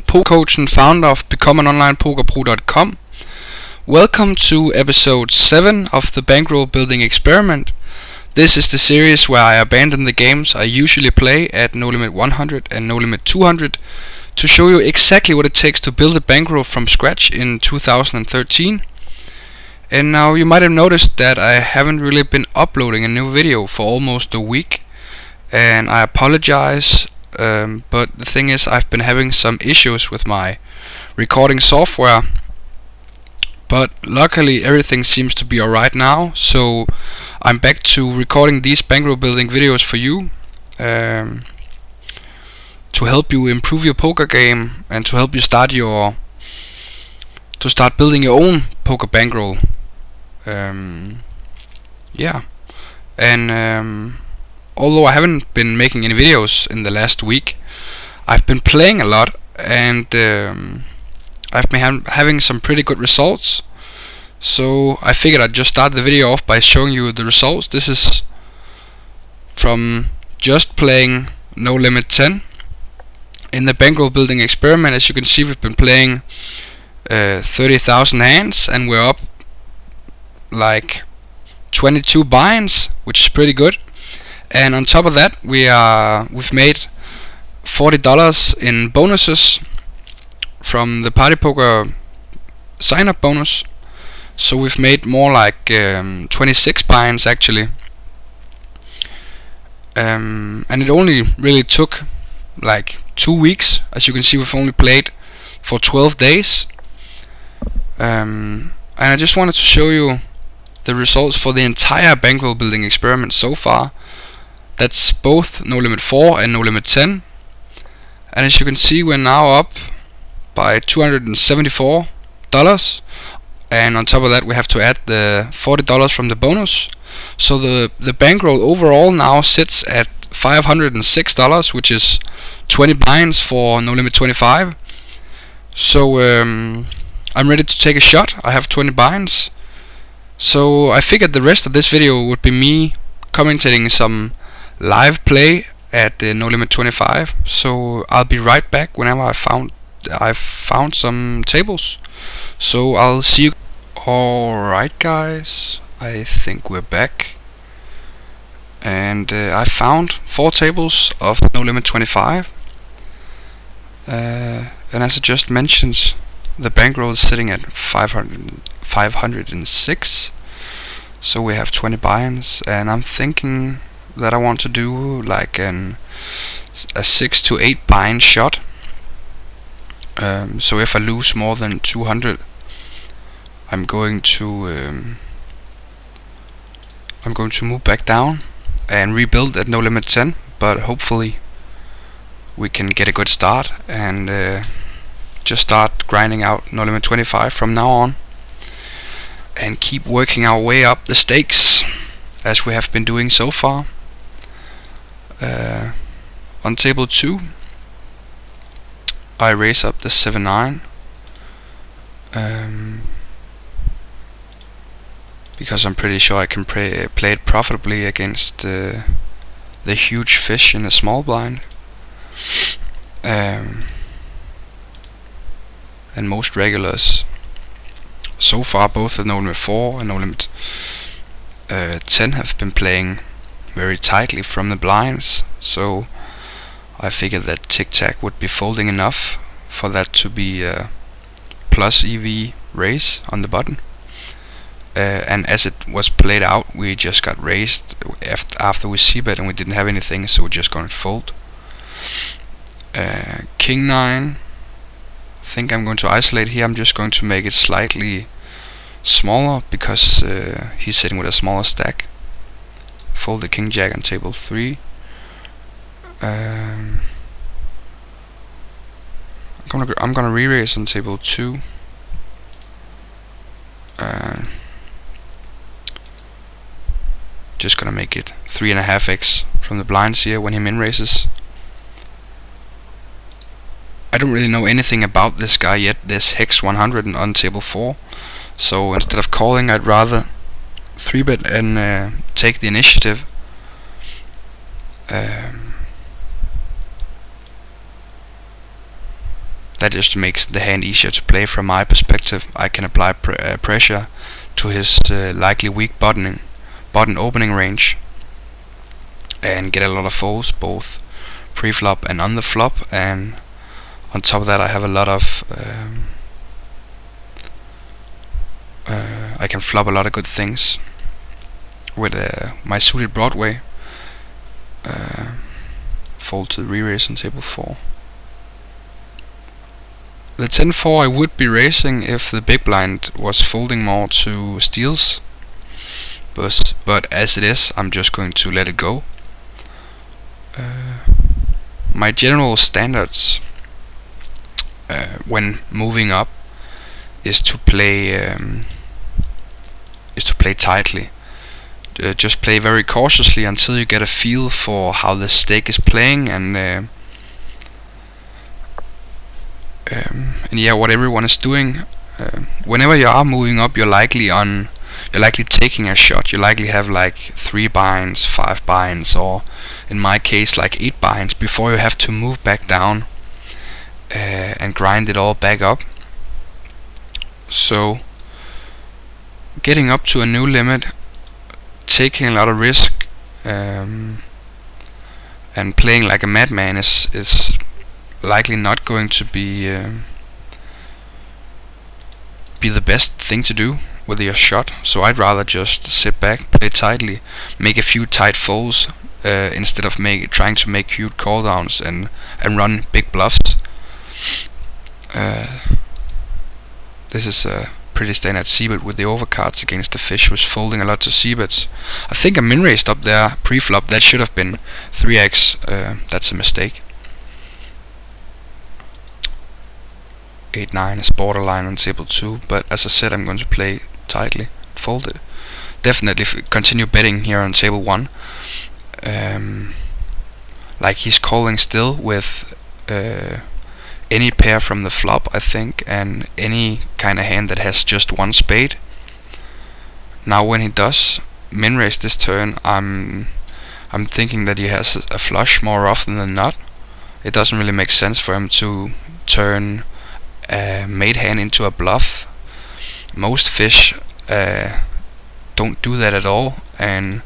poker coach and founder of becomeanonlinepokerpro.com. Welcome to episode 7 of the Bankroll building experiment. This is the series where I abandon the games I usually play at No Limit 100 and No Limit 200 to show you exactly what it takes to build a bankroll from scratch in 2013. And now you might have noticed that I haven't really been uploading a new video for almost a week, and I apologize, but the thing is I've been having some issues with my recording software, but luckily everything seems to be alright now, so I'm back to recording these bankroll building videos for you, to help you improve your poker game and to help you start building your own poker bankroll. Although I haven't been making any videos in the last week, I've been playing a lot, and I've been having some pretty good results. So I figured I'd just start the video off by showing you the results. This is from just playing No Limit 10 in the bankroll building experiment. As you can see, we've been playing 30,000 hands, and we're up like 22 buy-ins, which is pretty good. And on top of that, we've made $40 in bonuses from the Party Poker sign-up bonus. So we've made more like 26 buy-ins actually. And it only really took like 2 weeks. As you can see, we've only played for 12 days. And I just wanted to show you the results for the entire bankroll building experiment so far. That's both No Limit 4 and No Limit 10. And as you can see, we're now up by $274. And on top of that, we have to add the $40 from the bonus. So the bankroll overall now sits at $506, which is 20 buy-ins for No Limit 25. So I'm ready to take a shot. I have 20 buy-ins. So I figured the rest of this video would be me commentating some live play at No Limit 25. So I'll be right back whenever I've found some tables. So I'll see you. Alright guys, I think we're back, and I found 4 tables of No Limit 25, and as I just mentioned, the bankroll is sitting at 506, so we have 20 buy-ins, and I'm thinking that I want to do like a 6 to 8 buy-in shot. So if I lose more than 200, I'm going to move back down and rebuild at No Limit 10. But hopefully we can get a good start and just start grinding out No Limit 25 from now on, and keep working our way up the stakes as we have been doing so far. On table 2, I raise up the 7-9, because I'm pretty sure I can play it profitably against the huge fish in a small blind, and most regulars. So far, both the No Limit 4 and No Limit 10 have been playing very tightly from the blinds, so I figured that Tic Tac would be folding enough for that to be a plus EV raise on the button. And as it was played out, we just got raised after we c-bet, and we didn't have anything, so we're just going to fold. King 9, I think I'm going to isolate here. I'm just going to make it slightly smaller because he's sitting with a smaller stack. Fold the King Jack on table 3. I'm gonna re-raise on table 2. Just gonna make it 3.5x from the blinds here when he min raises. I don't really know anything about this guy yet, this Hex 100 on table 4. So instead of calling, I'd rather 3-bet and take the initiative. that just makes the hand easier to play from my perspective. I can apply pressure to his likely weak button opening range and get a lot of folds both pre-flop and on the flop, and on top of that I have a lot of I can flop a lot of good things with my suited Broadway. Fold to the re-raise on table 4. The 10-4 I would be raising if the big blind was folding more to steals, but as it is, I'm just going to let it go. My general standards when moving up is to play tightly. Just play very cautiously until you get a feel for how the stake is playing, and yeah, what everyone is doing. Whenever you are moving up, you're likely taking a shot. You likely have like 3 binds, 5 binds, or in my case like 8 binds before you have to move back down and grind it all back up. So getting up to a new limit, taking a lot of risk, and playing like a madman is likely not going to be the best thing to do with your shot. So I'd rather just sit back, play tightly, make a few tight folds instead of trying to make huge call downs and run big bluffs. This is a pretty standard c-bet with the overcards against the fish who's folding a lot to c-bets. I think I min-raised up there pre-flop. That should have been 3x. That's a mistake. 8-9 is borderline on table 2, but as I said, I'm going to play tightly, fold it. Definitely continue betting here on table 1. Like he's calling still with any pair from the flop, I think, and any kind of hand that has just one spade. Now when he does min-raise this turn, I'm thinking that he has a flush more often than not. It doesn't really make sense for him to turn a made hand into a bluff. Most fish don't do that at all, and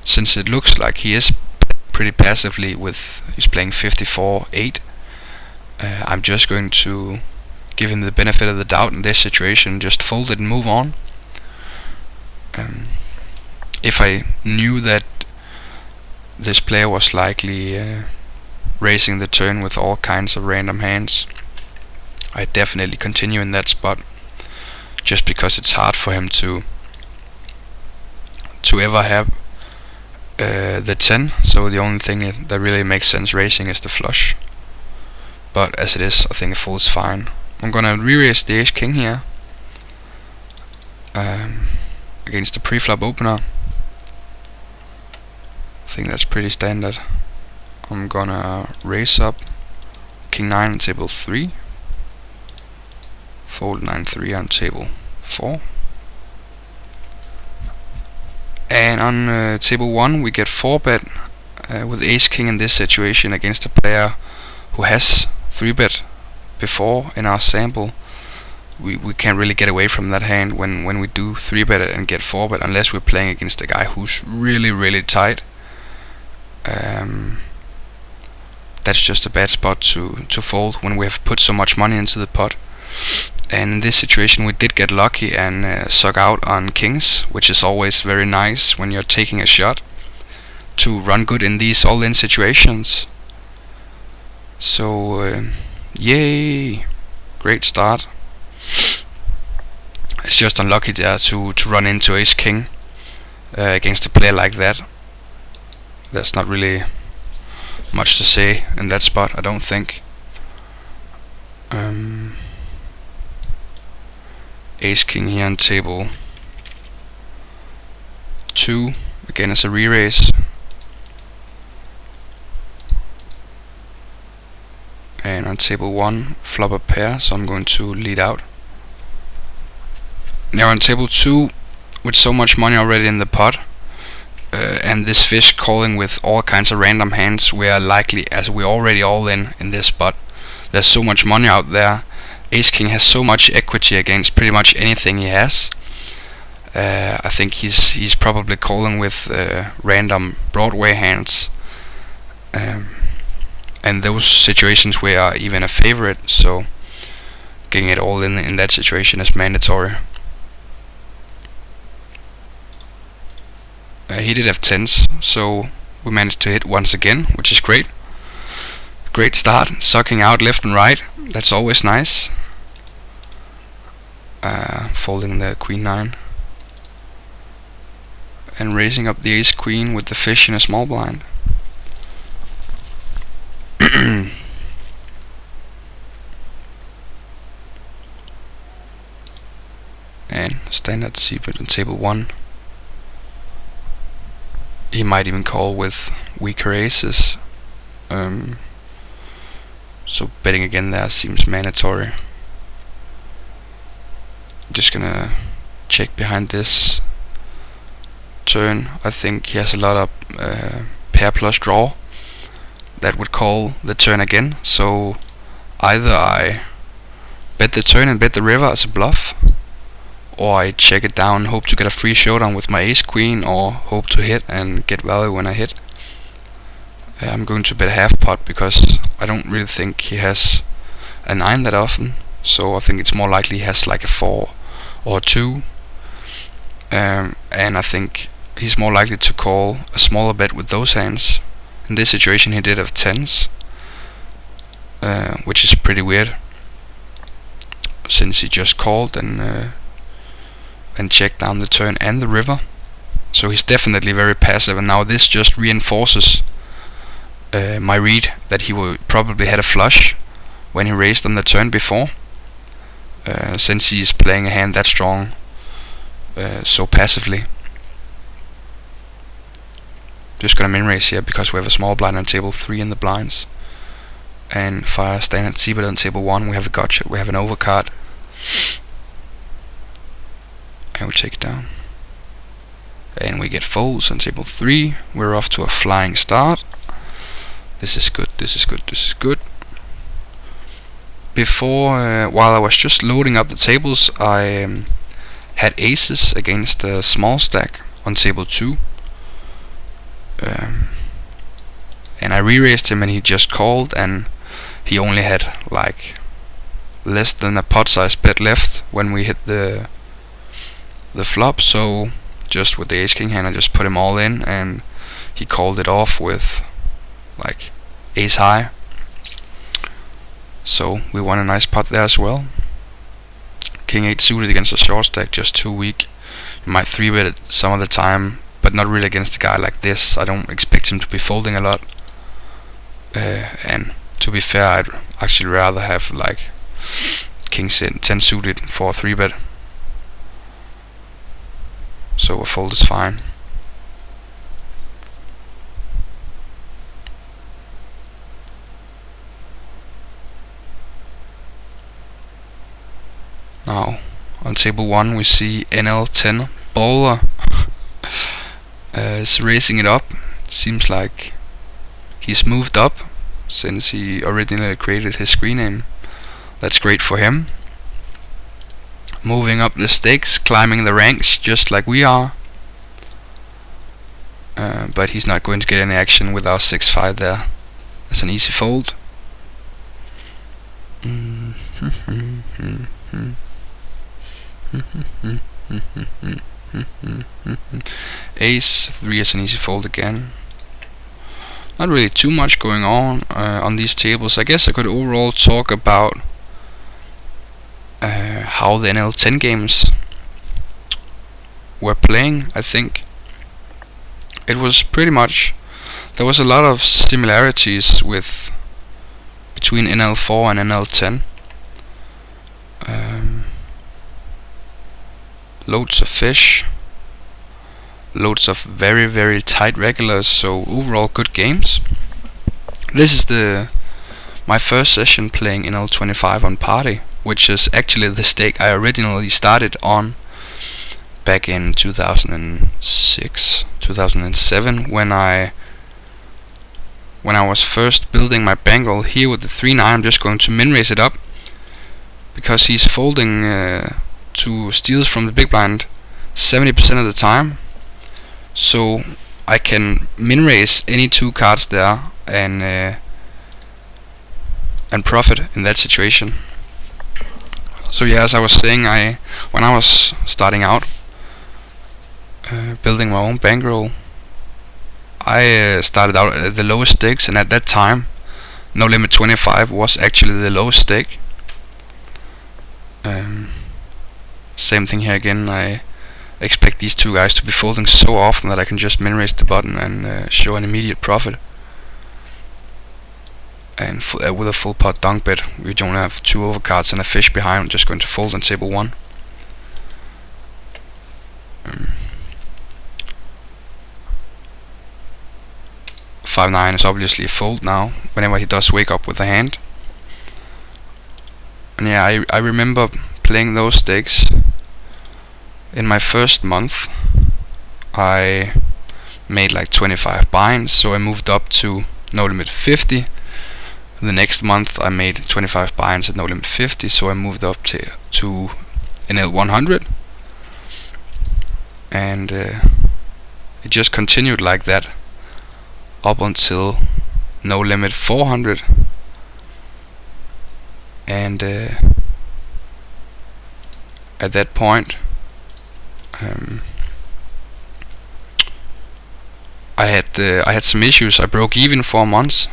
since it looks like he is pretty passively he's playing 54-8, I'm just going to give him the benefit of the doubt in this situation, just fold it and move on. If I knew that this player was likely raising the turn with all kinds of random hands, I'd definitely continue in that spot, just because it's hard for him to ever have the 10, so the only thing that really makes sense raising is the flush. But as it is, I think a fold is fine. I'm gonna re-raise the ace-king here against the pre-flop opener. I think that's pretty standard. I'm gonna raise up king 9 on table 3, fold 9-3 on table 4, and on table 1 we get 4-bet with ace-king in this situation against a player who has 3-bet before in our sample. We can't really get away from that hand when we do 3-bet and get 4-bet, unless we're playing against a guy who's really tight. That's just a bad spot to fold when we have put so much money into the pot. And in this situation we did get lucky and suck out on kings, which is always very nice when you're taking a shot to run good in these all-in situations. So yay, great start. It's just unlucky there to run into ace-king against a player like that. There's not really much to say in that spot, I don't think. Ace-king here on table 2, again as a re-raise. And on table 1, flop a pair, so I'm going to lead out. Now on table 2, with so much money already in the pot, and this fish calling with all kinds of random hands, we are likely, as we're already all in this spot, there's so much money out there, Ace King has so much equity against pretty much anything he has. I think he's probably calling with random Broadway hands, and those situations we are even a favorite, so getting it all in that situation is mandatory. He did have tens, so we managed to hit once again, which is great. Great start, sucking out left and right, that's always nice. Folding the queen 9 and raising up the ace queen with the fish in a small blind. And standard c-bet on table 1. He might even call with weaker aces, so betting again there seems mandatory. Just gonna check behind this turn. I think he has a lot of pair plus draw that would call the turn again, so either I bet the turn and bet the river as a bluff, or I check it down, hope to get a free showdown with my ace queen, or hope to hit and get value when I hit. I'm going to bet half pot because I don't really think he has a 9 that often, so I think it's more likely he has like a 4 or 2, and I think he's more likely to call a smaller bet with those hands. In this situation he did have tens, which is pretty weird since he just called and checked down the turn and the river, so he's definitely very passive, and now this just reinforces my read that he would probably had a flush when he raised on the turn before, since he's playing a hand that strong so passively. Just gonna min raise here because we have a small blind on table 3 in the blinds, and fire standard c-bet on table 1. We have a gotcha, we have an overcard, and we take it down, and we get folds on table 3. We're off to a flying start. This is good, this is good, this is good. Before, while I was just loading up the tables, I had aces against a small stack on table 2, and I re-raised him and he just called, and he only had like less than a pot size bet left when we hit the flop, so just with the ace king hand I just put him all in, and he called it off with like ace high, so we won a nice pot there as well. King 8 suited against a short stack, just too weak. You might 3-bet it some of the time, but not really against a guy like this. I don't expect him to be folding a lot, and to be fair, I'd actually rather have like King 10 suited for a 3-bet, so a fold is fine. Now on table 1 we see NL10 Bowler is raising it up. It seems like he's moved up since he originally created his screen name. That's great for him. Moving up the stakes, climbing the ranks just like we are. But he's not going to get any action with our 6-5 there. That's an easy fold. Ace 3 is an easy fold again. Not really too much going on these tables. I guess I could overall talk about how the NL10 games were playing. I think it was pretty much, there was a lot of similarities between NL4 and NL10. Loads of fish, loads of very very tight regulars, so overall good games. This is my first session playing NL25 on party, which is actually the stake I originally started on back in 2006, 2007, when I was first building my bankroll here with the 3-9. I'm just going to min raise it up because he's folding to steals from the big blind 70% of the time. So I can min raise any 2 cards there and profit in that situation. So yeah, as I was saying, when I was starting out building my own bankroll, I started out at the lowest stakes, and at that time NL25 was actually the lowest stake. Same thing here again. I expect these 2 guys to be folding so often that I can just min raise the button and show an immediate profit. And with a full pot dunk bet, we don't have 2 overcards and a fish behind. I'm just going to fold on table 1. 5-9 is obviously a fold now, whenever he does wake up with a hand. And yeah, I remember playing those stakes. In my first month, I made like 25 binds, so I moved up to no limit 50. The next month I made 25 binds at no limit 50, so I moved up to NL100. And it just continued like that up until no limit 400. And at that point I had some issues. I broke even for a month,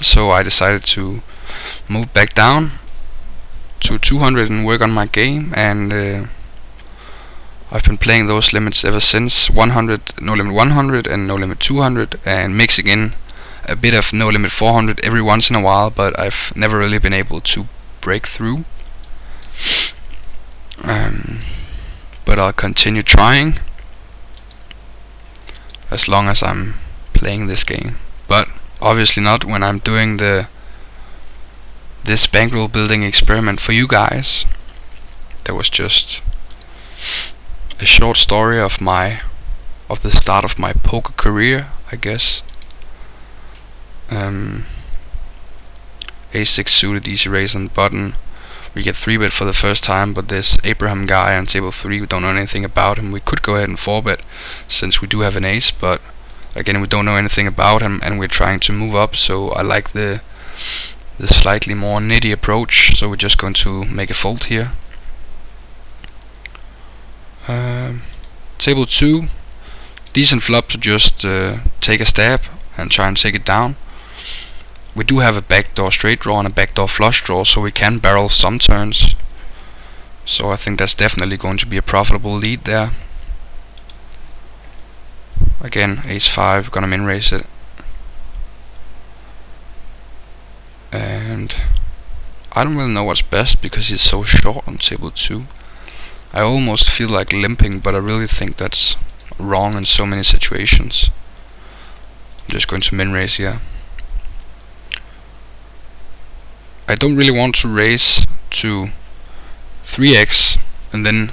so I decided to move back down to 200 and work on my game, and I've been playing those limits ever since. 100, no limit 100 and no limit 200, and mixing in a bit of no limit 400 every once in a while, but I've never really been able to break through. But I'll continue trying as long as I'm playing this game, but obviously not when I'm doing this bankroll building experiment for you guys. That was just a short story of the start of my poker career, I guess. A6 suited, easy raise on the button. We get 3-bet for the first time, but this Abraham guy on table 3, we don't know anything about him. We could go ahead and 4-bet since we do have an ace, but again, we don't know anything about him, and we're trying to move up, so I like the slightly more nitty approach, so we're just going to make a fold here. Table 2, decent flop to just take a stab and try and take it down. We do have a backdoor straight draw and a backdoor flush draw, so we can barrel some turns. So I think that's definitely going to be a profitable lead there. Again, ace 5, gonna min raise it. And I don't really know what's best because he's so short on table 2. I almost feel like limping, but I really think that's wrong in so many situations. I'm just going to min raise here. I don't really want to raise to 3x and then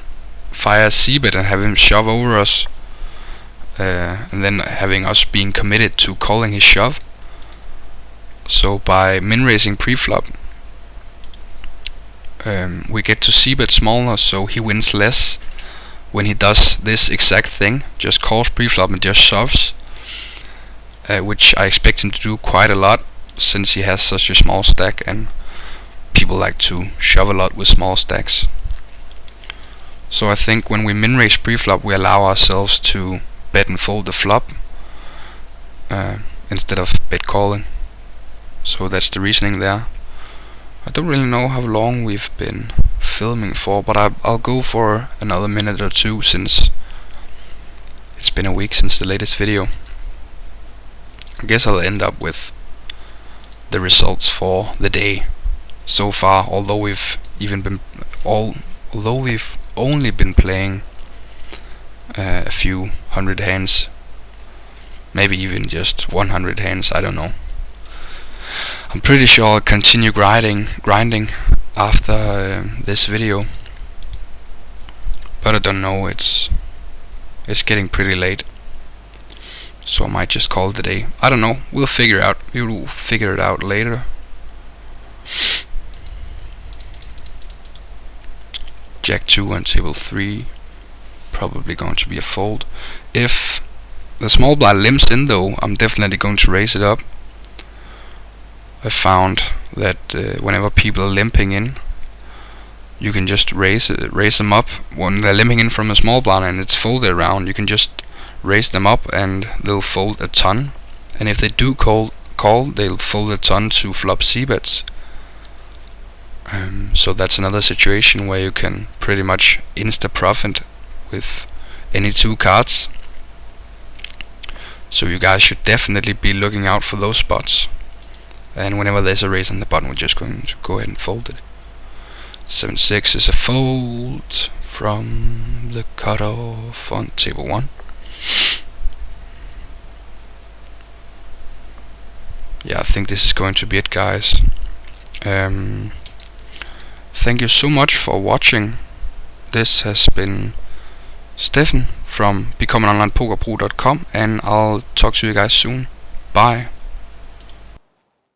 fire a c-bet and have him shove over us, and then having us being committed to calling his shove. So by min raising pre-flop, we get to c-bet smaller, so he wins less when he does this exact thing, just calls pre-flop and just shoves, which I expect him to do quite a lot since he has such a small stack, and people like to shove a lot with small stacks. So I think when we min raise pre-flop, we allow ourselves to bet and fold the flop instead of bet calling. So that's the reasoning there. I don't really know how long we've been filming for, but I'll go for another minute or two since it's been a week since the latest video. I guess I'll end up with the results for the day so far, although we've only been playing a few hundred hands, maybe even just 100 hands, I don't know. I'm pretty sure I'll continue grinding after this video, but I don't know, it's getting pretty late, so I might just call it a day. I don't know, we will figure it out later. Jack 2 and table 3, probably going to be a fold. If the small blind limps in though, I'm definitely going to raise it up. I found that whenever people are limping in, you can just raise them up. When they're limping in from a small blind and it's folded around, you can just raise them up and they'll fold a ton. And if they do call, they'll fold a ton to flop c-bets. So that's another situation where you can pretty much insta profit with any two cards. So you guys should definitely be looking out for those spots. And whenever there's a raise on the button, we're just going to go ahead and fold it. 7-6 is a fold from the cutoff on table 1. Yeah, I think this is going to be it, guys. Thank you so much for watching. This has been Steffen from becomeanonlinepokerpro.com, and I'll talk to you guys soon. Bye.